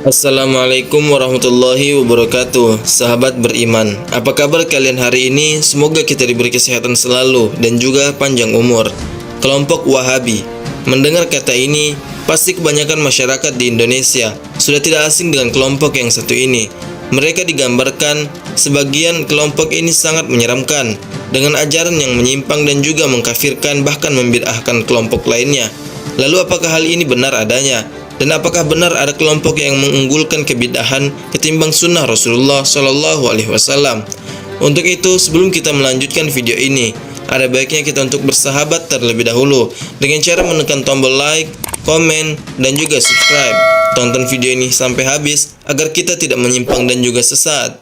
Assalamualaikum warahmatullahi wabarakatuh. Sahabat beriman, apa kabar kalian hari ini? Semoga kita diberi kesehatan selalu dan juga panjang umur. Kelompok Wahabi. Mendengar kata ini, pasti kebanyakan masyarakat di Indonesia sudah tidak asing dengan kelompok yang satu ini. Mereka digambarkan sebagian kelompok ini sangat menyeramkan dengan ajaran yang menyimpang dan juga mengkafirkan bahkan membid'ahkan kelompok lainnya. Lalu apakah hal ini benar adanya? Dan apakah benar ada kelompok yang mengunggulkan kebid'ahan ketimbang sunnah Rasulullah Shallallahu Alaihi Wasallam? Untuk itu, sebelum kita melanjutkan video ini, ada baiknya kita untuk bersahabat terlebih dahulu dengan cara menekan tombol like, komen, dan juga subscribe. Tonton video ini sampai habis agar kita tidak menyimpang dan juga sesat.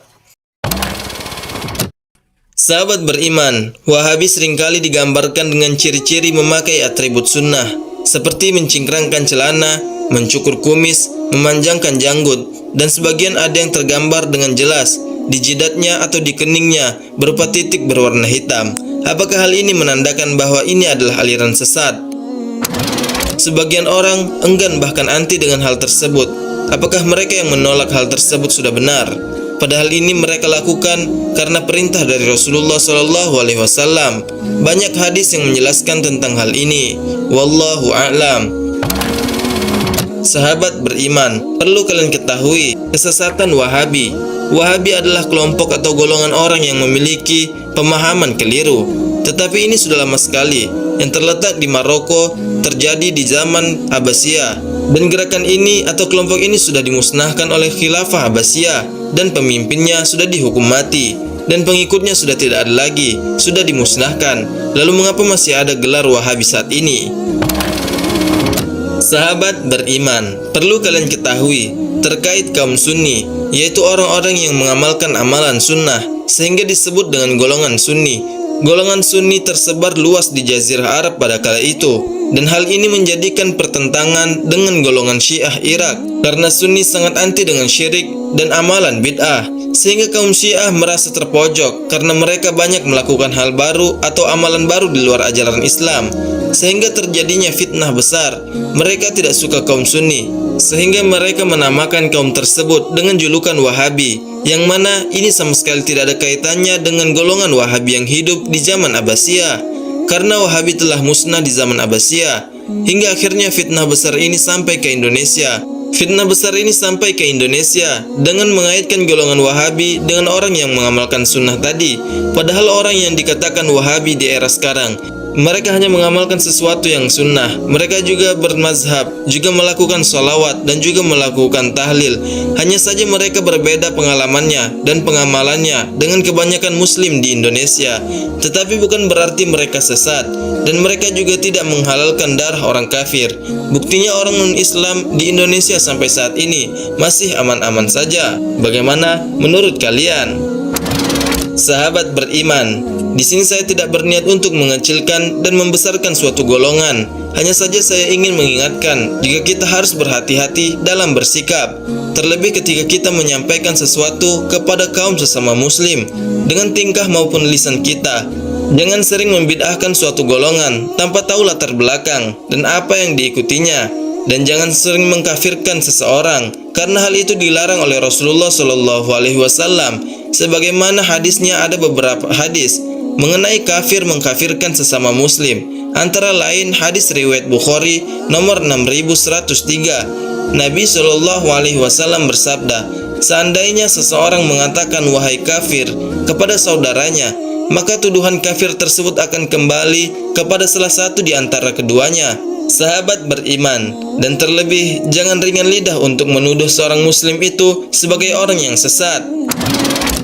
Sahabat beriman, Wahabi seringkali digambarkan dengan ciri-ciri memakai atribut sunnah, seperti mencingkrangkan celana, mencukur kumis, memanjangkan janggut, dan sebagian ada yang tergambar dengan jelas di jidatnya atau di keningnya berupa titik berwarna hitam. Apakah hal ini menandakan bahwa ini adalah aliran sesat? Sebagian orang enggan bahkan anti dengan hal tersebut. Apakah mereka yang menolak hal tersebut sudah benar? Padahal ini mereka lakukan karena perintah dari Rasulullah Shallallahu Alaihi Wasallam. Banyak hadis yang menjelaskan tentang hal ini. Wallahu a'lam. Sahabat beriman, perlu kalian ketahui kesesatan Wahabi. Wahabi adalah kelompok atau golongan orang yang memiliki pemahaman keliru. Tetapi ini sudah lama sekali, yang terletak di Maroko, terjadi di zaman Abbasiyah. Dan gerakan ini atau kelompok ini sudah dimusnahkan oleh Khilafah Abbasiyah, dan pemimpinnya sudah dihukum mati, dan pengikutnya sudah tidak ada lagi, sudah dimusnahkan. Lalu mengapa masih ada gelar Wahabi saat ini? Sahabat beriman, perlu kalian ketahui terkait kaum Sunni, yaitu orang-orang yang mengamalkan amalan sunnah, sehingga disebut dengan golongan Sunni. Golongan Sunni tersebar luas di Jazirah Arab pada kala itu, dan hal ini menjadikan pertentangan dengan golongan Syiah Irak, karena Sunni sangat anti dengan syirik dan amalan bid'ah, sehingga kaum Syiah merasa terpojok karena mereka banyak melakukan hal baru atau amalan baru di luar ajaran Islam, sehingga terjadinya fitnah besar. Mereka tidak suka kaum Sunni, sehingga mereka menamakan kaum tersebut dengan julukan Wahabi, yang mana ini sama sekali tidak ada kaitannya dengan golongan Wahabi yang hidup di zaman Abbasiyah, karena Wahabi telah musnah di zaman Abbasiyah, hingga akhirnya fitnah besar ini sampai ke Indonesia. Fitnah besar ini sampai ke Indonesia dengan mengaitkan golongan Wahabi dengan orang yang mengamalkan sunnah tadi. Padahal orang yang dikatakan Wahabi di era sekarang, mereka hanya mengamalkan sesuatu yang sunnah. Mereka juga bermazhab, juga melakukan sholawat, dan juga melakukan tahlil. Hanya saja mereka berbeda pengalamannya dan pengamalannya dengan kebanyakan muslim di Indonesia. Tetapi bukan berarti mereka sesat, dan mereka juga tidak menghalalkan darah orang kafir. Buktinya orang non-Islam di Indonesia sampai saat ini masih aman-aman saja. Bagaimana menurut kalian? Sahabat beriman, di sini saya tidak berniat untuk mengecilkan dan membesarkan suatu golongan. Hanya saja saya ingin mengingatkan jika kita harus berhati-hati dalam bersikap, terlebih ketika kita menyampaikan sesuatu kepada kaum sesama muslim dengan tingkah maupun lisan kita. Jangan sering membid'ahkan suatu golongan tanpa tahu latar belakang dan apa yang diikutinya. Dan jangan sering mengkafirkan seseorang, karena hal itu dilarang oleh Rasulullah Shallallahu Alaihi Wasallam. Sebagaimana hadisnya, ada beberapa hadis mengenai kafir mengkafirkan sesama muslim. Antara lain hadis riwayat Bukhari nomor 6103. Nabi Shallallahu Alaihi Wasallam bersabda, seandainya seseorang mengatakan wahai kafir kepada saudaranya, maka tuduhan kafir tersebut akan kembali kepada salah satu di antara keduanya. Sahabat beriman, dan terlebih jangan ringan lidah untuk menuduh seorang muslim itu sebagai orang yang sesat.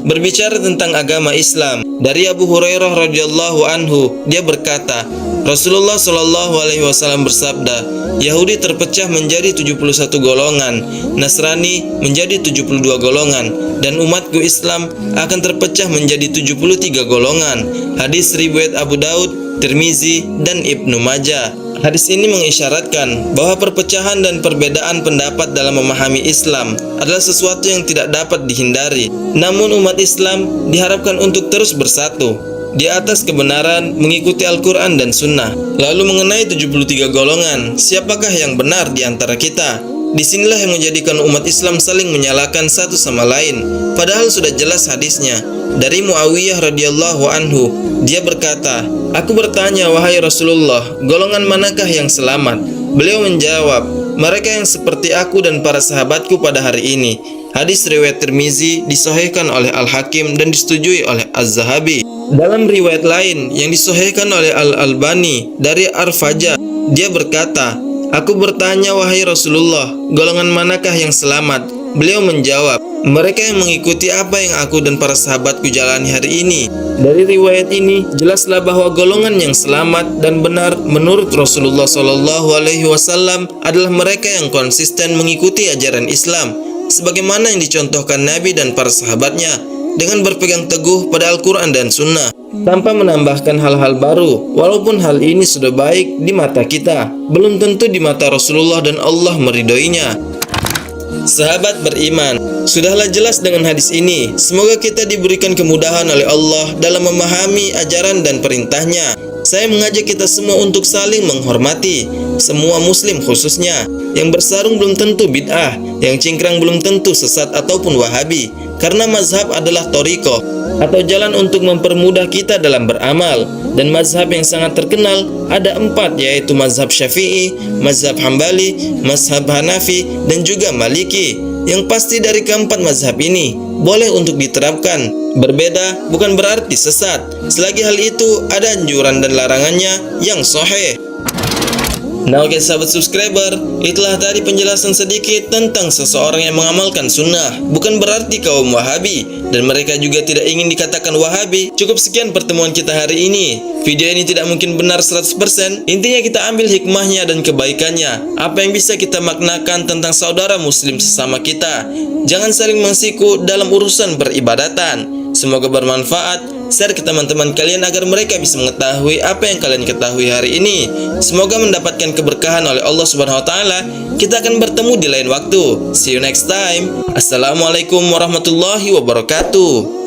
Berbicara tentang agama Islam, dari Abu Hurairah radhiyallahu anhu, dia berkata, Rasulullah Shallallahu Alaihi Wasallam bersabda, Yahudi terpecah menjadi 71 golongan, Nasrani menjadi 72 golongan, dan umatku Islam akan terpecah menjadi 73 golongan. Hadis riwayat Abu Daud, Tirmizi, dan Ibnu Majah. Hadis ini mengisyaratkan bahwa perpecahan dan perbedaan pendapat dalam memahami Islam adalah sesuatu yang tidak dapat dihindari. Namun umat Islam diharapkan untuk terus bersatu di atas kebenaran mengikuti Al-Quran dan Sunnah. Lalu mengenai 73 golongan, siapakah yang benar di antara kita? Disinilah yang menjadikan umat Islam saling menyalahkan satu sama lain, padahal sudah jelas hadisnya. Dari Muawiyah radhiyallahu anhu, dia berkata, "Aku bertanya, wahai Rasulullah, golongan manakah yang selamat?" Beliau menjawab, "Mereka yang seperti aku dan para sahabatku pada hari ini." Hadis riwayat Tirmizi disahihkan oleh Al-Hakim dan disetujui oleh Az-Zahabi. Dalam riwayat lain yang disahihkan oleh Al-Albani dari Ar-Faja, dia berkata, "Aku bertanya, wahai Rasulullah, golongan manakah yang selamat?" Beliau menjawab, "Mereka yang mengikuti apa yang aku dan para sahabatku jalani hari ini." Dari riwayat ini jelaslah bahwa golongan yang selamat dan benar menurut Rasulullah SAW adalah mereka yang konsisten mengikuti ajaran Islam sebagaimana yang dicontohkan Nabi dan para sahabatnya, dengan berpegang teguh pada Al-Quran dan Sunnah tanpa menambahkan hal-hal baru. Walaupun hal ini sudah baik di mata kita, belum tentu di mata Rasulullah dan Allah meridhoinya. Sahabat beriman, sudahlah jelas dengan hadis ini. Semoga kita diberikan kemudahan oleh Allah dalam memahami ajaran dan perintahnya. Saya mengajak kita semua untuk saling menghormati semua muslim, khususnya yang bersarung belum tentu bid'ah, yang cingkrang belum tentu sesat ataupun wahabi, karena mazhab adalah thariqah atau jalan untuk mempermudah kita dalam beramal. Dan mazhab yang sangat terkenal ada 4, yaitu mazhab Syafi'i, mazhab Hambali, mazhab Hanafi, dan juga Maliki. Yang pasti dari keempat mazhab ini boleh untuk diterapkan. Berbeda bukan berarti sesat, selagi hal itu ada anjuran dan larangannya yang sahih. Nah, oke sahabat subscriber, itulah tadi penjelasan sedikit tentang seseorang yang mengamalkan sunnah. Bukan berarti kaum wahabi, dan mereka juga tidak ingin dikatakan wahabi. Cukup sekian pertemuan kita hari ini. Video ini tidak mungkin benar 100%. Intinya kita ambil hikmahnya dan kebaikannya. Apa yang bisa kita maknakan tentang saudara muslim sesama kita. Jangan saling mengsiku dalam urusan peribadatan. Semoga bermanfaat. Share ke teman-teman kalian agar mereka bisa mengetahui apa yang kalian ketahui hari ini. Semoga mendapatkan keberkahan oleh Allah Subhanahu wa taala. Kita akan bertemu di lain waktu. See you next time. Assalamualaikum warahmatullahi wabarakatuh.